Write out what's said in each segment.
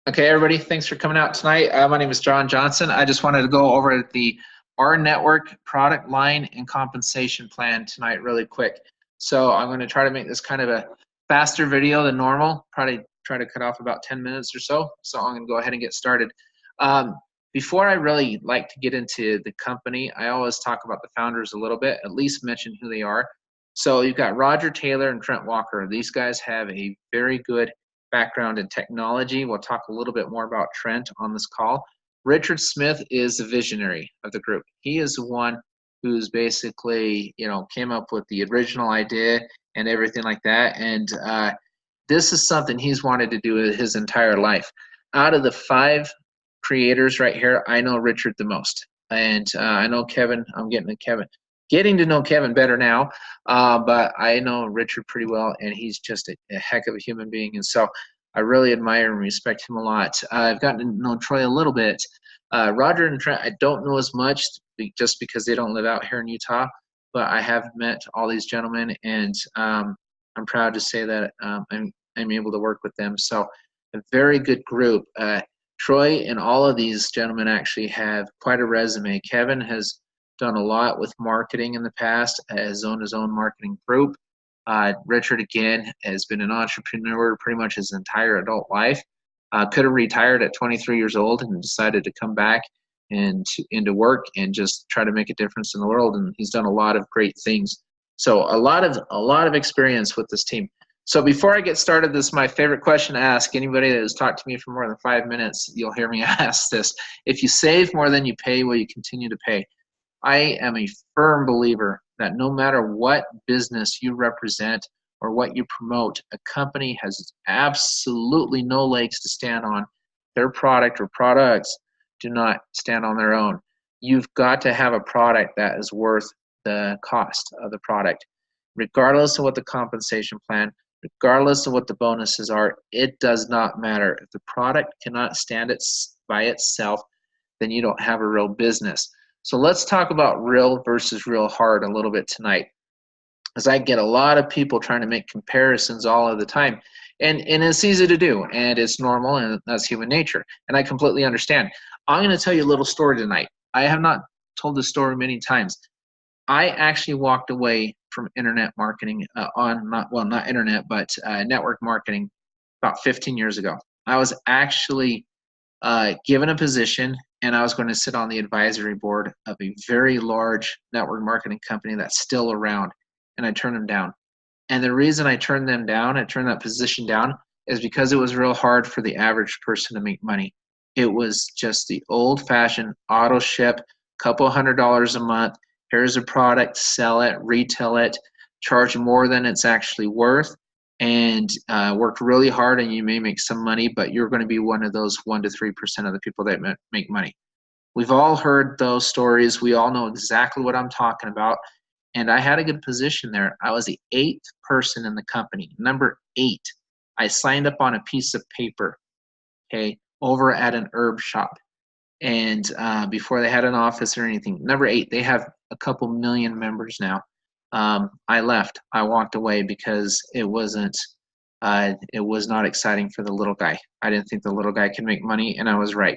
Okay, everybody, thanks for coming out tonight. My name is John Johnson. I just wanted to go over the rNetwork product line and compensation plan tonight really quick. So I'm going to try to make this kind of a faster video than normal, probably try to cut off about 10 minutes or so. So I'm going to go ahead and get started. Before I really like to get into the company, I always talk about the founders a little bit, at least mention who they are. So you've got Roger, Taylor, and Trent Walker. These guys have a very good background in technology. We'll talk a little bit more about Trent on this call. Richard Smith is the visionary of the group. He is the one who's basically, came up with the original idea and everything like that. And this is something he's wanted to do his entire life. Out of the 5 creators right here, I know Richard the most. And I know Kevin. I'm getting to know Kevin better now, but I know Richard pretty well, and he's just a heck of a human being, and so I really admire and respect him a lot. I've gotten to know Troy a little bit. Roger and Trent, I don't know as much just because they don't live out here in Utah, but I have met all these gentlemen, and I'm proud to say that I'm able to work with them. So a very good group. Troy and all of these gentlemen actually have quite a resume. Kevin has done a lot with marketing in the past, has owned his own marketing group. Richard, again, has been an entrepreneur pretty much his entire adult life. Could have retired at 23 years old and decided to come back and into work and just try to make a difference in the world, and he's done a lot of great things. So a lot of experience with this team. So before I get started, this is my favorite question to ask. Anybody that has talked to me for more than 5 minutes, you'll hear me ask this. If you save more than you pay, will you continue to pay? I am a firm believer that no matter what business you represent or what you promote, a company has absolutely no legs to stand on. Their product or products do not stand on their own. You've got to have a product that is worth the cost of the product. Regardless of what the compensation plan, regardless of what the bonuses are, it does not matter. If the product cannot stand by itself, then you don't have a real business. So let's talk about real versus real hard a little bit tonight, as I get a lot of people trying to make comparisons all of the time. And it's easy to do, and it's normal, and that's human nature. And I completely understand. I'm going to tell you a little story tonight. I have not told this story many times. I actually walked away from internet marketing not internet, but network marketing about 15 years ago. I was actually given a position, and I was going to sit on the advisory board of a very large network marketing company that's still around, and I turned them down. And the reason I turned that position down, is because it was real hard for the average person to make money. It was just the old-fashioned auto ship, couple $100 a month. Here's a product, sell it, retail it, charge more than it's actually worth, and work really hard, and you may make some money, but you're going to be one of those 1 to 3% of the people that make money. We've all heard those stories. We all know exactly what I'm talking about, and I had a good position there. I was the 8th person in the company, number 8. I signed up on a piece of paper, okay, over at an herb shop, and before they had an office or anything. Number 8, they have a couple million members now. I left. I walked away because it was not exciting for the little guy. I didn't think the little guy could make money, and I was right.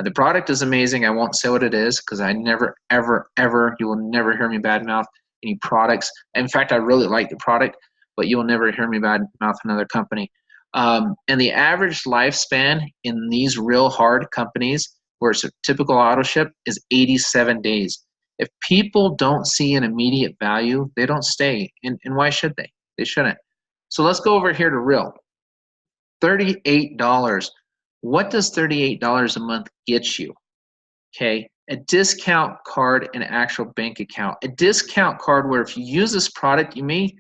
The product is amazing. I won't say what it is because I never, ever, ever, you will never hear me badmouth any products. In fact, I really like the product, but you will never hear me badmouth another company. And the average lifespan in these real hard companies, where it's a typical auto ship, is 87 days. If people don't see an immediate value, they don't stay. And why should they? They shouldn't. So let's go over here to real. $38. What does $38 a month get you? Okay, a discount card and actual bank account. A discount card where if you use this product, you may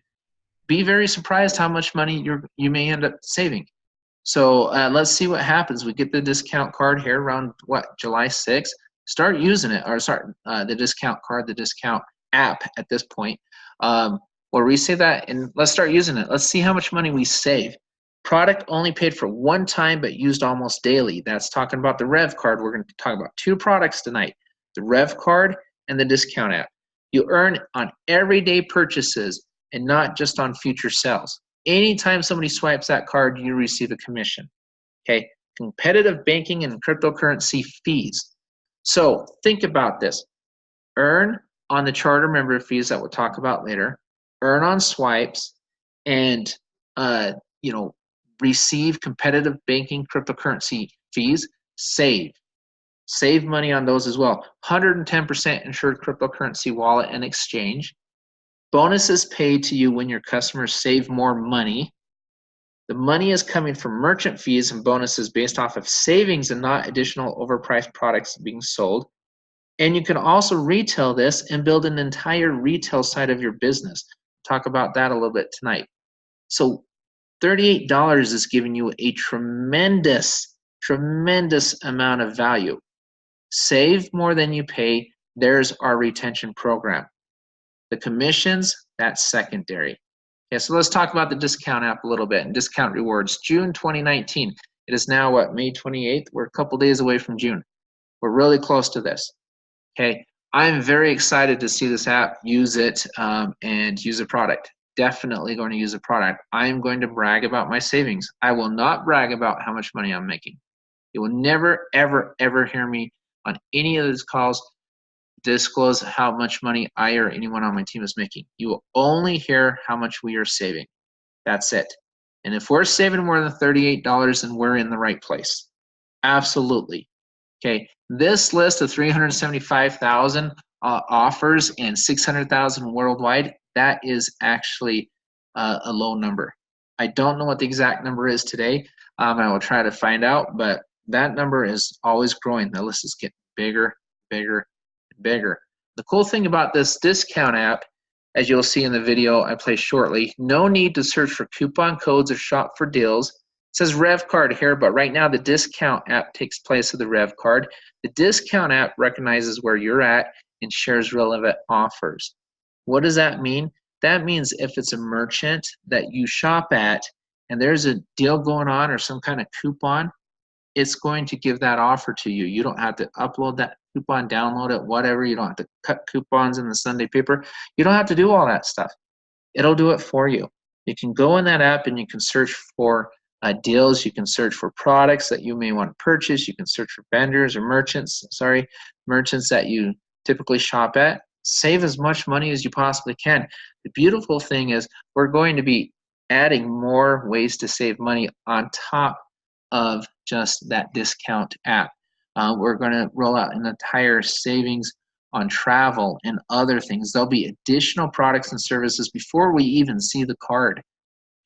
be very surprised how much money you may end up saving. So let's see what happens. We get the discount card here around, July 6th. Start using it, or start the discount card, the discount app at this point. Where we say that, and let's start using it. Let's see how much money we save. Product only paid for one time but used almost daily. That's talking about the Revv card. We're going to talk about 2 products tonight, the Revv card and the discount app. You earn on everyday purchases and not just on future sales. Anytime somebody swipes that card, you receive a commission. Okay, competitive banking and cryptocurrency fees. So think about this. Earn on the charter member fees that we'll talk about later, earn on swipes, and receive competitive banking cryptocurrency fees, save money on those as well. 110% insured cryptocurrency wallet and exchange. Bonuses paid to you when your customers save more money. The money is coming from merchant fees and bonuses based off of savings and not additional overpriced products being sold. And you can also retail this and build an entire retail side of your business. Talk about that a little bit tonight. So $38 is giving you a tremendous amount of value. Save more than you pay. There's our retention program. The commissions, that's secondary. Okay, so let's talk about the discount app a little bit and discount rewards. June 2019. It is now what, May 28th? We're a couple days away from June. We're really close to this. Okay, I'm very excited to see this app, use it, and use a product. Definitely going to use a product. I'm going to brag about my savings. I will not brag about how much money I'm making. You will never, ever, ever hear me on any of these calls disclose how much money I or anyone on my team is making. You will only hear how much we are saving. That's it. And if we're saving more than $38, then we're in the right place. Absolutely. Okay, this list of 375,000 offers and 600,000 worldwide, that is actually a low number. I don't know what the exact number is today. I will try to find out, but that number is always growing. The list is getting bigger, bigger, bigger. The cool thing about this discount app, as you'll see in the video I play shortly, no need to search for coupon codes or shop for deals. It says Revv card here, but right now the discount app takes place of the Revv card. The discount app recognizes where you're at and shares relevant offers. What does that mean? That means if it's a merchant that you shop at and there's a deal going on or some kind of coupon, it's going to give that offer to you. You don't have to upload that coupon, download it, whatever. You don't have to cut coupons in the Sunday paper. You don't have to do all that stuff. It'll do it for you. You can go in that app and you can search for deals. You can search for products that you may want to purchase. You can search for vendors or merchants that you typically shop at. Save as much money as you possibly can. The beautiful thing is we're going to be adding more ways to save money on top of just that discount app. We're going to roll out an entire savings on travel and other things. There'll be additional products and services before we even see the card.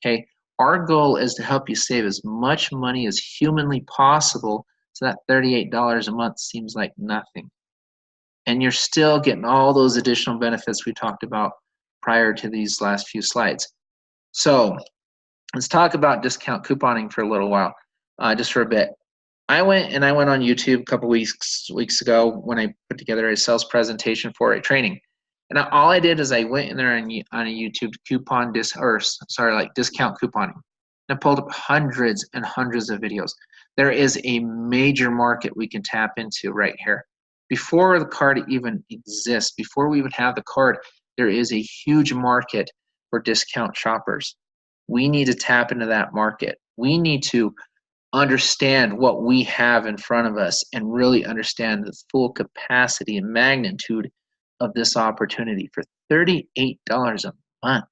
Okay, our goal is to help you save as much money as humanly possible, so that $38 a month seems like nothing. And you're still getting all those additional benefits we talked about prior to these last few slides. So let's talk about discount couponing for a little while, just for a bit. I went on YouTube a couple weeks ago when I put together a sales presentation for a training. And all I did is I went in there on a YouTube discount couponing. And I pulled up hundreds and hundreds of videos. There is a major market we can tap into right here. Before the card even exists, before we even have the card, there is a huge market for discount shoppers. We need to tap into that market. We need to understand what we have in front of us and really understand the full capacity and magnitude of this opportunity for $38 a month.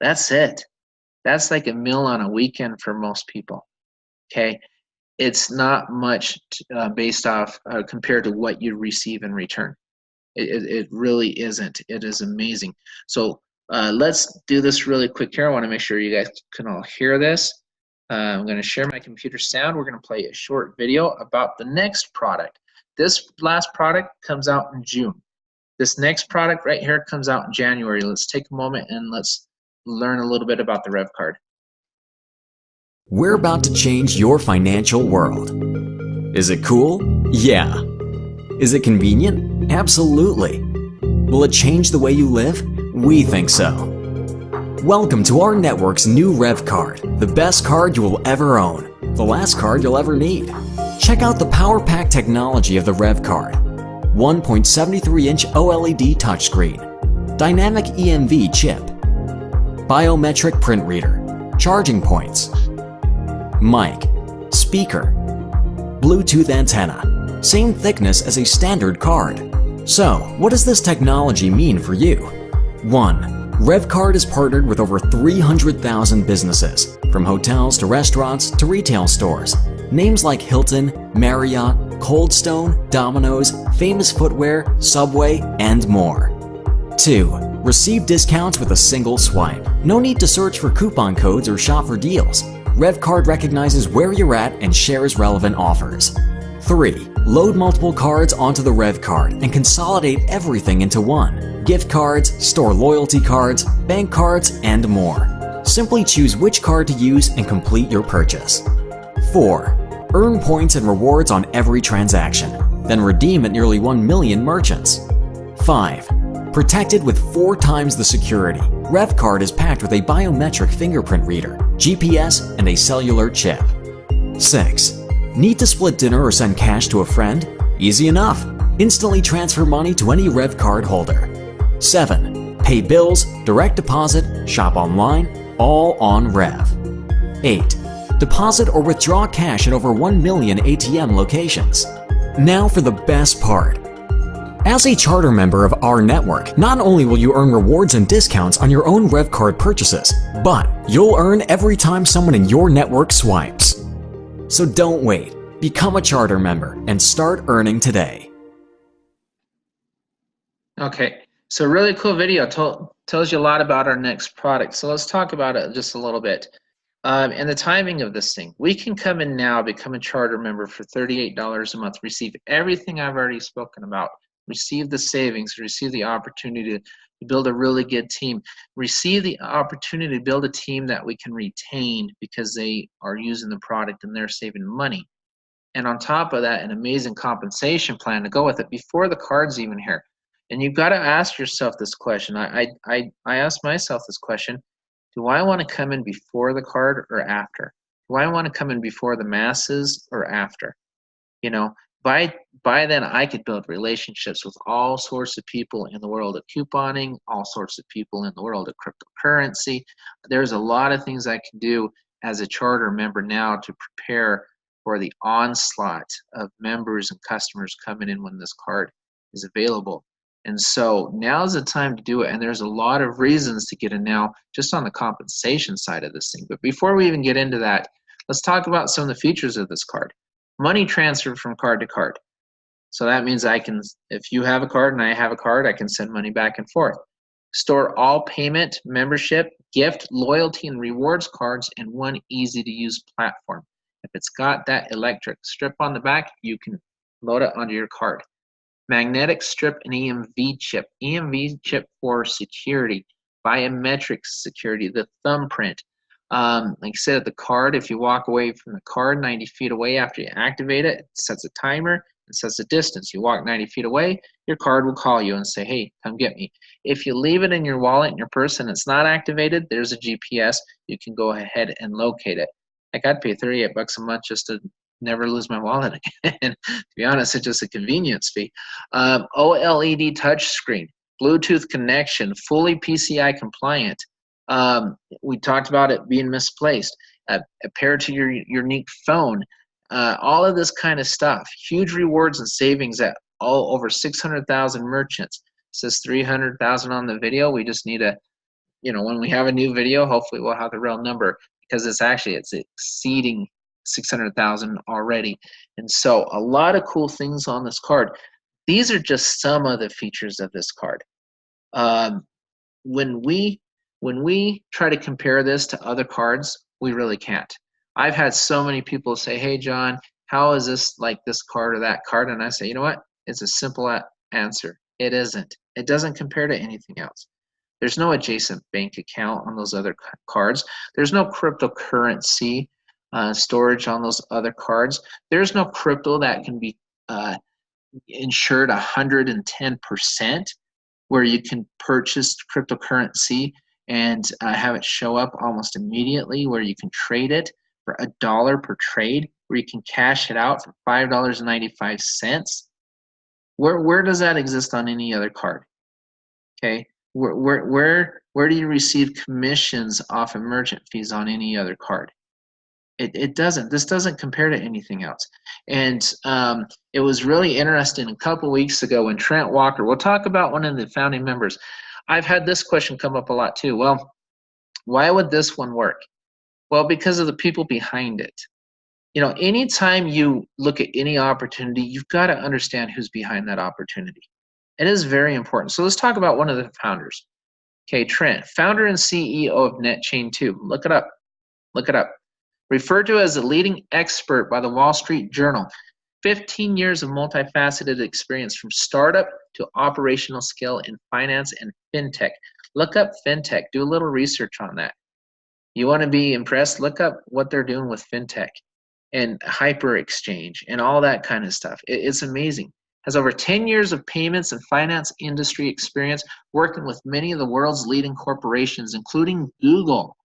That's it. That's like a meal on a weekend for most people. Okay, it's not much based off compared to what you receive in return. It really isn't. It is amazing. So let's do this really quick here. I want to make sure you guys can all hear this. I'm going to share my computer sound. We're going to play a short video about the next product. This last product comes out in June. This next product right here comes out in January. Let's take a moment and let's learn a little bit about the Revv card. We're about to change your financial world. Is it cool? Yeah. Is it convenient? Absolutely. Will it change the way you live? We think so. Welcome to our network's new Revv card, the best card you will ever own, the last card you'll ever need. Check out the power pack technology of the Revv card. 1.73-inch OLED touchscreen, dynamic EMV chip, biometric print reader, charging points, mic, speaker, Bluetooth antenna, same thickness as a standard card. So, what does this technology mean for you? 1. Revv Card is partnered with over 300,000 businesses, from hotels to restaurants to retail stores. Names like Hilton, Marriott, Cold Stone, Domino's, Famous Footwear, Subway, and more. 2. Receive discounts with a single swipe. No need to search for coupon codes or shop for deals. Revv Card recognizes where you're at and shares relevant offers. 3. Load multiple cards onto the Revv Card and consolidate everything into one. Gift cards, store loyalty cards, bank cards, and more. Simply choose which card to use and complete your purchase. 4. Earn points and rewards on every transaction, then redeem at nearly 1 million merchants. 5. Protected with 4 times the security, Revv Card is packed with a biometric fingerprint reader, GPS, and a cellular chip. 6. Need to split dinner or send cash to a friend? Easy enough. Instantly transfer money to any Revv Card holder. 7. Pay bills, direct deposit, shop online, all on Revv. 8. Deposit or withdraw cash at over 1 million ATM locations. Now for the best part. As a charter member of rNetwork, not only will you earn rewards and discounts on your own Revv Card purchases, but you'll earn every time someone in your network swipes. So don't wait. Become a charter member and start earning today. Okay, so really cool video. Tells you a lot about our next product. So let's talk about it just a little bit. And the timing of this thing. We can come in now, become a charter member for $38 a month, receive everything I've already spoken about, receive the savings, receive the opportunity to build a really good team, receive the opportunity to build a team that we can retain because they are using the product and they're saving money. And on top of that, an amazing compensation plan to go with it before the card's even here. And you've got to ask yourself this question. I asked myself this question. Do I want to come in before the card or after? Do I want to come in before the masses or after? You know, by then I could build relationships with all sorts of people in the world of couponing, all sorts of people in the world of cryptocurrency. There's a lot of things I can do as a charter member now to prepare for the onslaught of members and customers coming in when this card is available. And so now's the time to do it. And there's a lot of reasons to get in now just on the compensation side of this thing. But before we even get into that, let's talk about some of the features of this card. Money transfer from card to card. So that means I can, if you have a card and I have a card, I can send money back and forth. Store all payment, membership, gift, loyalty, and rewards cards in one easy-to-use platform. If it's got that electric strip on the back, you can load it onto your card. Magnetic strip and EMV chip. EMV chip for security, biometric security, the thumbprint. Like I said, the card, if you walk away from the card 90 feet away after you activate it, it sets a timer, it sets a distance. You walk 90 feet away, your card will call you and say, hey, come get me. If you leave it in your wallet, in your purse, and it's not activated, there's a GPS. You can go ahead and locate it. Like I'd pay 38 bucks a month just to never lose my wallet again. To be honest, it's just a convenience fee. OLED touchscreen, Bluetooth connection, fully PCI compliant. We talked about it being misplaced. Paired to your unique phone. All of this kind of stuff. Huge rewards and savings at all over 600,000 merchants. It says 300,000 on the video. We just need a, when we have a new video, hopefully we'll have the real number because it's exceeding 600,000 already. And so a lot of cool things on this card. These are just some of the features of this card. When we try to compare this to other cards, we really can't. I've had so many people say, hey John, how is this like this card or that card? And I say, you know what? It's a simple answer. It isn't. It doesn't compare to anything else. There's no adjacent bank account on those other cards. There's no cryptocurrency storage on those other cards. There's no crypto that can be insured 110%, where you can purchase cryptocurrency and have it show up almost immediately, where you can trade it for $1 per trade, where you can cash it out for $5.95. Where does that exist on any other card? Okay, where do you receive commissions off of merchant fees on any other card? It doesn't. This doesn't compare to anything else. And it was really interesting a couple weeks ago when Trent Walker, we'll talk about one of the founding members. I've had this question come up a lot too. Well, why would this one work? Well, because of the people behind it. You know, anytime you look at any opportunity, you've got to understand who's behind that opportunity. It is very important. So let's talk about one of the founders. Okay, Trent, founder and CEO of NetChain2. Look it up. Look it up. Referred to as a leading expert by the Wall Street Journal. 15 years of multifaceted experience from startup to operational skill in finance and fintech. Look up fintech. Do a little research on that. You want to be impressed? Look up what they're doing with fintech and hyper exchange and all that kind of stuff. It's amazing. Has over 10 years of payments and finance industry experience working with many of the world's leading corporations, including Google.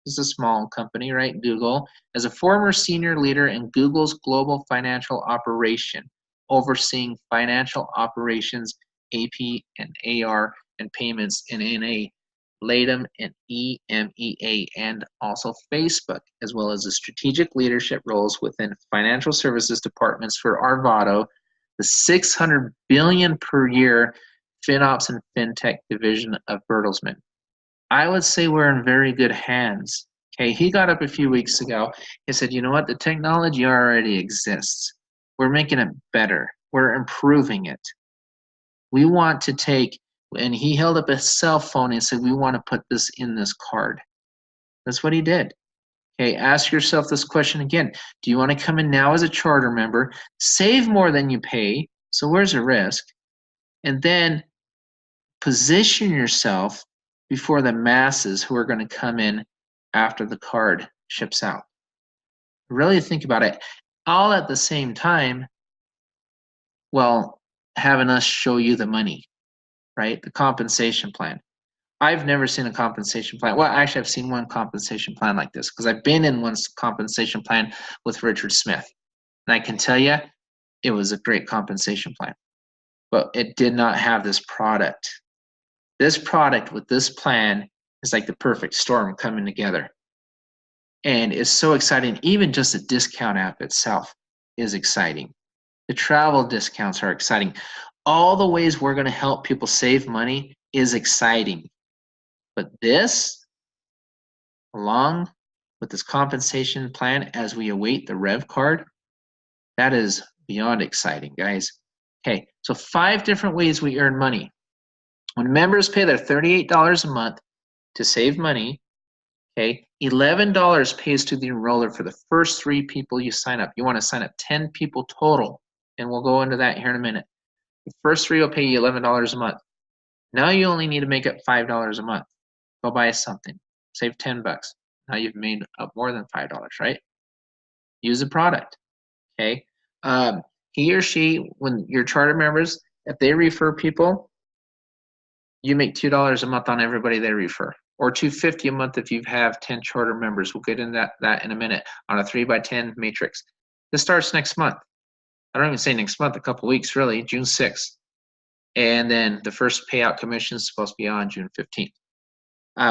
This is a small company, right? Google. As a former senior leader in Google's global financial operation, overseeing financial operations, AP and AR, and payments in NA, LATAM and EMEA, and also Facebook, as well as the strategic leadership roles within financial services departments for Arvado, the $600 billion per year FinOps and FinTech division of Bertelsmann. I would say we're in very good hands. Okay, he got up a few weeks ago. He said, you know what? The technology already exists. We're making it better. We're improving it. We want to take, and he held up a cell phone and said, we want to put this in this card. That's what he did. Okay, ask yourself this question again. Do you want to come in now as a charter member, save more than you pay? So where's the risk? And then position yourself before the masses who are going to come in after the card ships out. Really think about it. All at the same time, well, having us show you the money, right? The compensation plan. I've never seen a compensation plan. Well, actually, I've seen one compensation plan like this because I've been in one compensation plan with Richard Smith. And I can tell you, it was a great compensation plan. But it did not have this product. This product with this plan is like the perfect storm coming together. And it's so exciting. Even just the discount app itself is exciting. The travel discounts are exciting. All the ways we're going to help people save money is exciting. But this, along with this compensation plan as we await the Revv card, that is beyond exciting, guys. Okay, so 5 different ways we earn money. When members pay their $38 a month to save money, okay, $11 pays to the enroller for the first 3 people you sign up. You want to sign up 10 people total, and we'll go into that here in a minute. The first 3 will pay you $11 a month. Now you only need to make up $5 a month. Go buy something, save 10 bucks. Now you've made up more than $5, right? Use the product, okay? He or she, when your charter members, if they refer people, you make $2 a month on everybody they refer, or $2.50 a month if you have 10 charter members. We'll get into that in a minute on a 3x10 matrix. This starts next month. I don't even say next month, a couple weeks really, June 6th. And then the first payout commission is supposed to be on June 15th.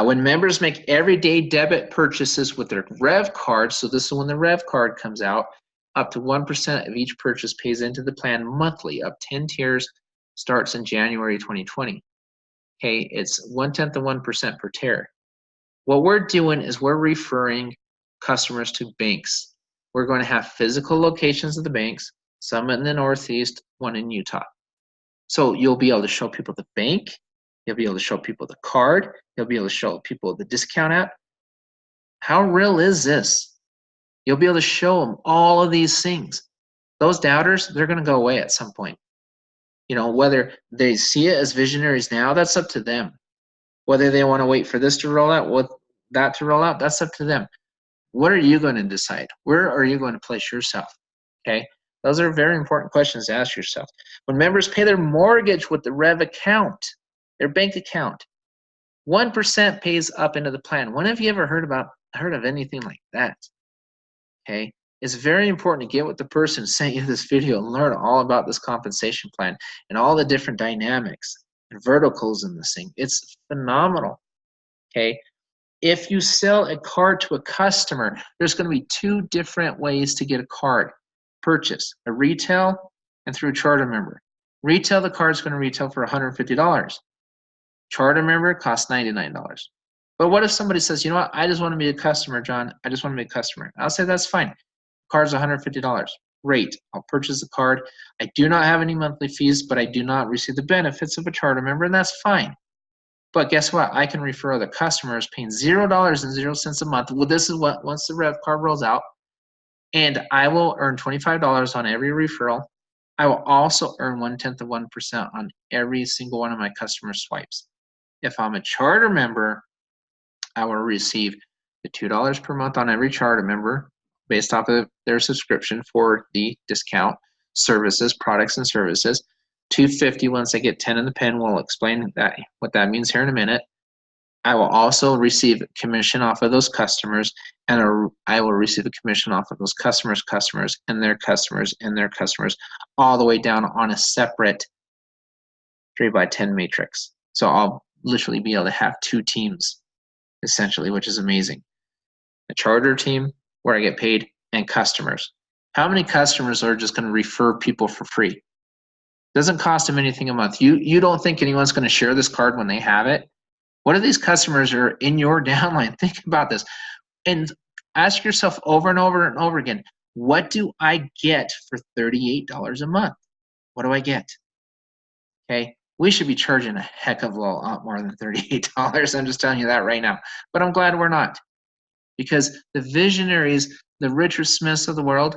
When members make everyday debit purchases with their Revv card, so this is when the Revv card comes out, up to 1% of each purchase pays into the plan monthly, up 10 tiers, starts in January 2020. Okay, it's 1/10 of 1% per tier. What we're doing is we're referring customers to banks. We're going to have physical locations of the banks, some in the Northeast, one in Utah. So you'll be able to show people the bank, you'll be able to show people the card, you'll be able to show people the discount app. How real is this? You'll be able to show them all of these things. Those doubters, they're going to go away at some point. You know, whether they see it as visionaries now, that's up to them. Whether they want to wait for this to roll out, that to roll out, that's up to them. What are you going to decide? Where are you going to place yourself? Okay, those are very important questions to ask yourself. When members pay their mortgage with the Revv account, their bank account, 1% pays up into the plan. When have you ever heard of anything like that? Okay, it's very important to get with the person who sent you this video and learn all about this compensation plan and all the different dynamics and verticals in this thing. It's phenomenal. Okay, If you sell a card to a customer, there's going to be two different ways to get a card purchase, a retail and through a charter member. Retail, the card's going to retail for $150. Charter member costs $99. But what if somebody says, you know what, I just want to be a customer, John. I just want to be a customer. I'll say that's fine. Card's $150. Great. I'll purchase the card. I do not have any monthly fees, but I do not receive the benefits of a charter member, and that's fine. But guess what? I can refer other customers paying $0.00 a month. Well, this is what once the Revv card rolls out, and I will earn $25 on every referral. I will also earn 0.1% on every single one of my customer swipes. If I'm a charter member, I will receive the $2 per month on every charter member based off of their subscription for the discount services, products and services. $2.50 once I get 10 in the pen. We'll explain that what that means here in a minute. I will also receive commission off of those customers, and I will receive a commission off of those customers, and their customers, and their customers, all the way down on a separate 3x10 matrix. So I'll literally be able to have two teams, essentially, which is amazing. A charter team where I get paid, and customers. How many customers are just going to refer people for free? Doesn't cost them anything a month. You don't think anyone's going to share this card when they have it? What if these customers are in your downline? Think about this and ask yourself over and over and over again, what do I get for $38 a month? What do I get? Okay, we should be charging a heck of a lot more than $38. I'm just telling you that right now, but I'm glad we're not, because the visionaries, the Richard Smiths of the world,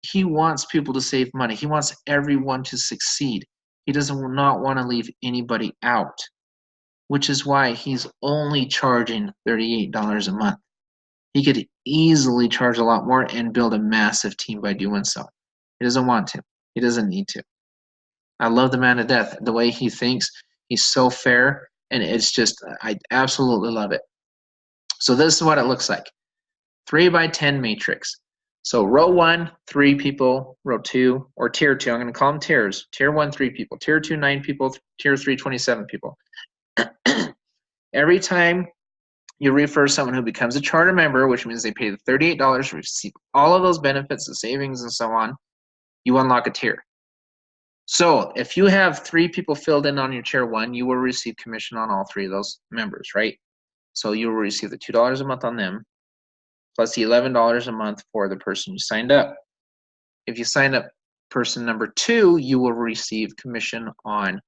he wants people to save money. He wants everyone to succeed. He doesn't not want to leave anybody out, which is why he's only charging $38 a month. He could easily charge a lot more and build a massive team by doing so. He doesn't want to. He doesn't need to. I love the man to death. The way he thinks, he's so fair, and it's just, I absolutely love it. So this is what it looks like. 3x10 matrix. So row 1, 3 people, row 2, or tier 2, I'm going to call them tiers. Tier 1, 3 people. Tier 2, 9 people. Tier 3, 27 people. Every time you refer someone who becomes a charter member, which means they pay the $38, receive all of those benefits, the savings, and so on, you unlock a tier. So if you have 3 people filled in on your tier 1, you will receive commission on all 3 of those members, right? So you will receive the $2 a month on them, plus the $11 a month for the person you signed up. If you sign up person number 2, you will receive commission on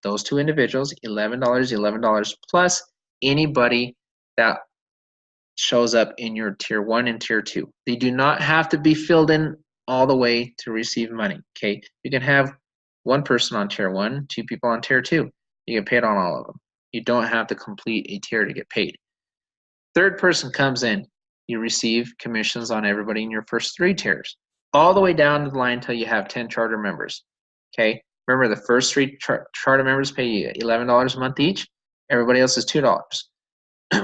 those 2 individuals, $11 plus anybody that shows up in your tier 1 and tier 2. They do not have to be filled in all the way to receive money, okay? You can have 1 person on tier 1, 2 people on tier 2. You get paid on all of them. You don't have to complete a tier to get paid. Third person comes in, you receive commissions on everybody in your first 3 tiers, all the way down the line until you have 10 charter members, okay? Remember, the first 3 charter members pay you $11 a month each. Everybody else is $2.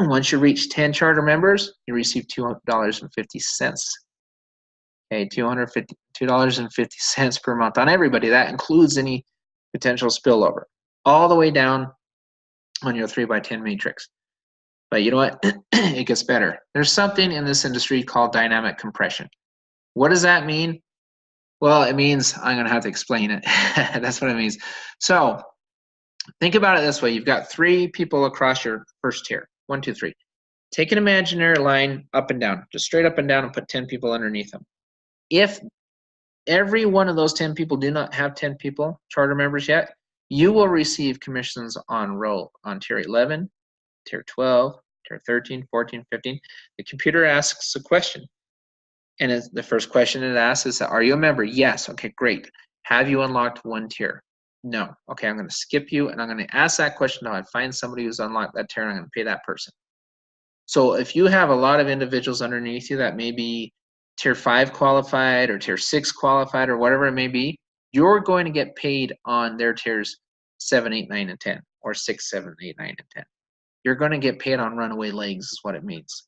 Once you reach 10 charter members, you receive $2.50. Okay, $2.50 per month on everybody. That includes any potential spillover, all the way down on your 3x10 matrix. But you know what? It gets better. There's something in this industry called dynamic compression. What does that mean? Well, it means I'm going to have to explain it. That's what it means. So think about it this way. You've got 3 people across your first tier. 1, 2, 3. Take an imaginary line up and down, just straight up and down, and put 10 people underneath them. If every one of those 10 people do not have 10 people, charter members yet, you will receive commissions on tier 11, tier 12, tier 13, 14, 15. The computer asks a question. And the first question it asks is, are you a member? Yes. Okay, great. Have you unlocked 1 tier? No. Okay, I'm going to skip you, and I'm going to ask that question until I find somebody who's unlocked that tier, and I'm going to pay that person. So if you have a lot of individuals underneath you that may be tier 5 qualified or tier 6 qualified or whatever it may be, you're going to get paid on their tiers 7, 8, 9, and 10, or 6, 7, 8, 9, and 10. You're going to get paid on runaway legs is what it means.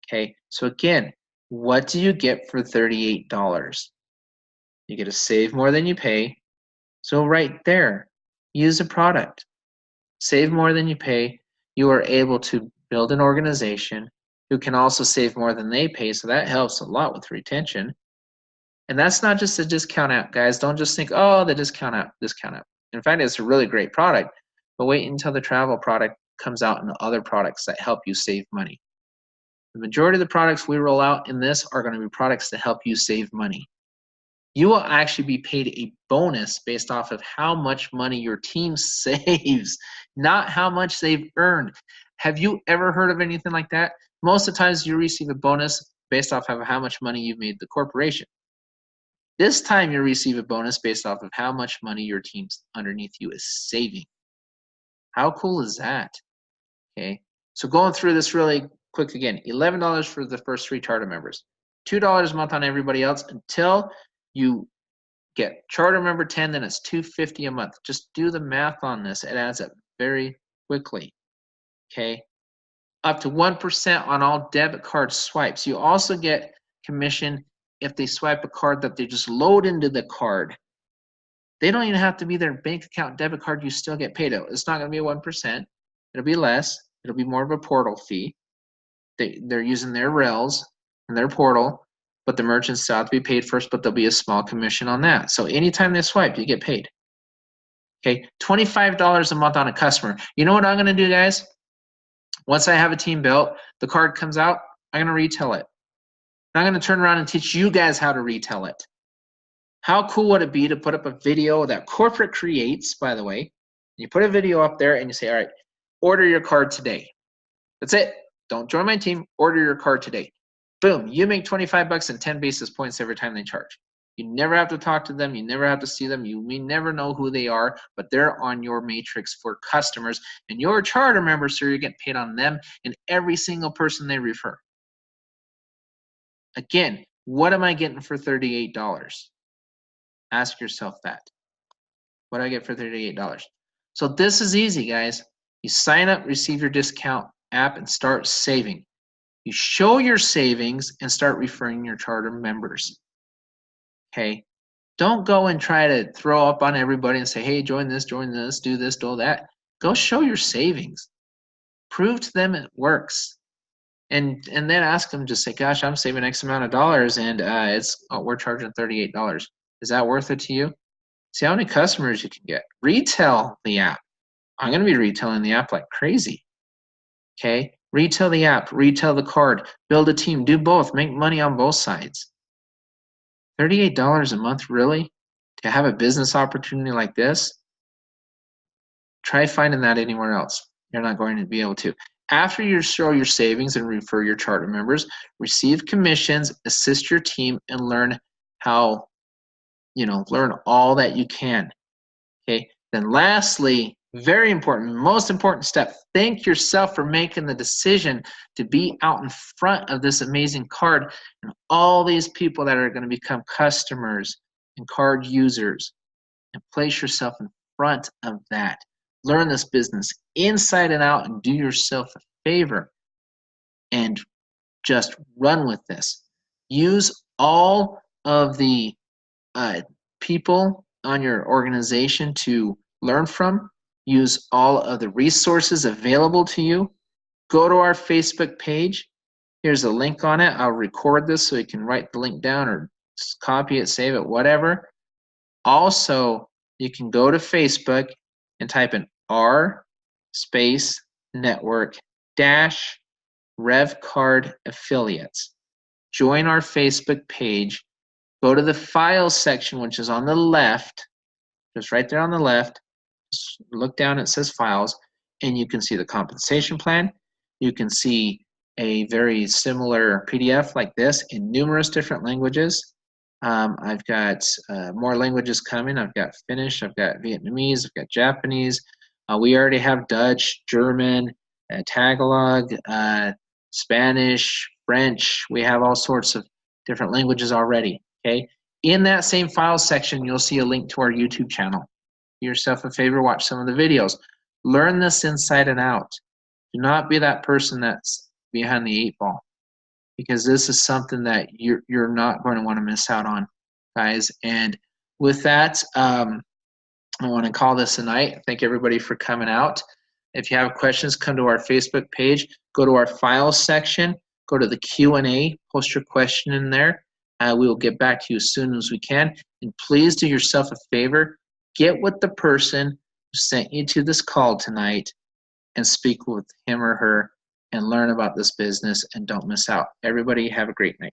Okay, so again, what do you get for $38? You get to save more than you pay. So right there, use a product. Save more than you pay. You are able to build an organization, who can also save more than they pay, so that helps a lot with retention. And that's not just a discount app, guys. Don't just think, oh, the discount app, discount app. In fact, it's a really great product, but wait until the travel product comes out and other products that help you save money. The majority of the products we roll out in this are going to be products that help you save money. You will actually be paid a bonus based off of how much money your team saves, not how much they've earned. Have you ever heard of anything like that? Most of the times you receive a bonus based off of how much money you've made the corporation. This time you receive a bonus based off of how much money your team underneath you is saving. How cool is that? Okay, so going through this really quick again, $11 for the first 3 charter members, $2 a month on everybody else until you get charter member 10, then it's $250 a month. Just do the math on this. It adds up very quickly. Okay, up to 1% on all debit card swipes. You also get commission if they swipe a card that they just load into the card. They don't even have to be their bank account debit card. You still get paid out. It's not going to be 1%. It'll be less. It'll be more of a portal fee. They're using their rails and their portal, but the merchants still have to be paid first, but there'll be a small commission on that. So anytime they swipe, you get paid. Okay, $25 a month on a customer. You know what I'm going to do, guys? Once I have a team built, the card comes out, I'm going to retail it. I'm going to turn around and teach you guys how to retail it. How cool would it be to put up a video that corporate creates, by the way? You put a video up there and you say, all right, order your card today. That's it. Don't join my team. Order your card today. Boom. You make 25 bucks and 10 basis points every time they charge. You never have to talk to them. You never have to see them. You may never know who they are, but they're on your matrix for customers. And your charter members, so you're getting paid on them and every single person they refer. Again, what am I getting for $38? Ask yourself that. What do I get for $38? So this is easy, guys. You sign up, receive your discount app, and start saving. You show your savings and start referring your charter members. Okay? Don't go and try to throw up on everybody and say, hey, join this, do this, do that. Go show your savings. Prove to them it works. And then ask them, just say, gosh, I'm saving X amount of dollars and we're charging $38. Is that worth it to you? See how many customers you can get. Retail the app. I'm going to be retailing the app like crazy. Okay? Retail the app, retail the card, build a team, do both, make money on both sides. $38 a month, really? To have a business opportunity like this? Try finding that anywhere else. You're not going to be able to. After you show your savings and refer your charter members, receive commissions, assist your team, and learn how, learn all that you can. Okay. Then lastly, very important, most important step, thank yourself for making the decision to be out in front of this amazing card and all these people that are going to become customers and card users, and place yourself in front of that. Learn this business inside and out and do yourself a favor and just run with this. Use all of the people on your organization to learn from. Use all of the resources available to you. Go to our Facebook page. Here's a link on it. I'll record this so you can write the link down or just copy it, save it, whatever. Also, you can go to Facebook and type in r/network-Revv Card Affiliates. Join our Facebook page. Go to the Files section, which is on the left, just right there on the left. Just look down, it says Files, and you can see the compensation plan. You can see a very similar PDF like this in numerous different languages. I've got more languages coming. I've got Finnish, I've got Vietnamese, I've got Japanese. We already have Dutch, German, Tagalog, Spanish, French. We have all sorts of different languages already. Okay. In that same file section, you'll see a link to our YouTube channel. Do yourself a favor, watch some of the videos. Learn this inside and out. Do not be that person that's behind the 8 ball, because this is something that you're not going to want to miss out on, guys. And with that, I want to call this a night. Thank everybody for coming out. If you have questions, come to our Facebook page, go to our files section, go to the Q&A, post your question in there. We will get back to you as soon as we can. And please do yourself a favor, get with the person who sent you to this call tonight and speak with him or her and learn about this business, and don't miss out. Everybody have a great night.